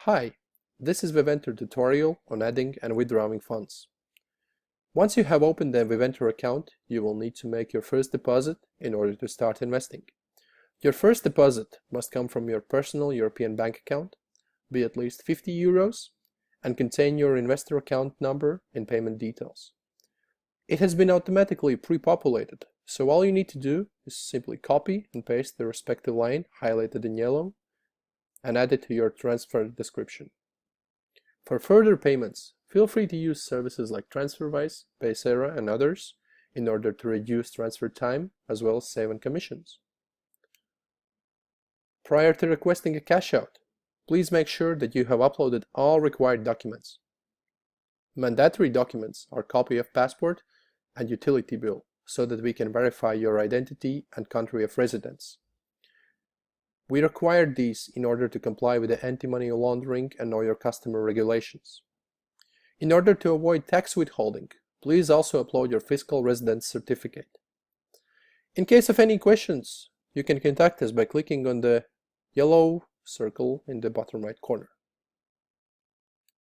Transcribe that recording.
Hi, this is ViVentor tutorial on adding and withdrawing funds. Once you have opened a ViVentor account, you will need to make your first deposit in order to start investing. Your first deposit must come from your personal European bank account, be at least 50 euros, and contain your investor account number and payment details. It has been automatically pre-populated, so all you need to do is simply copy and paste the respective line highlighted in yellow and add it to your transfer description. For further payments, feel free to use services like TransferWise, Paysera, and others in order to reduce transfer time as well as save on commissions. Prior to requesting a cash out, please make sure that you have uploaded all required documents. Mandatory documents are a copy of passport and utility bill so that we can verify your identity and country of residence. We require these in order to comply with the anti-money laundering and know your customer regulations. In order to avoid tax withholding, please also upload your fiscal residence certificate. In case of any questions, you can contact us by clicking on the yellow circle in the bottom right corner.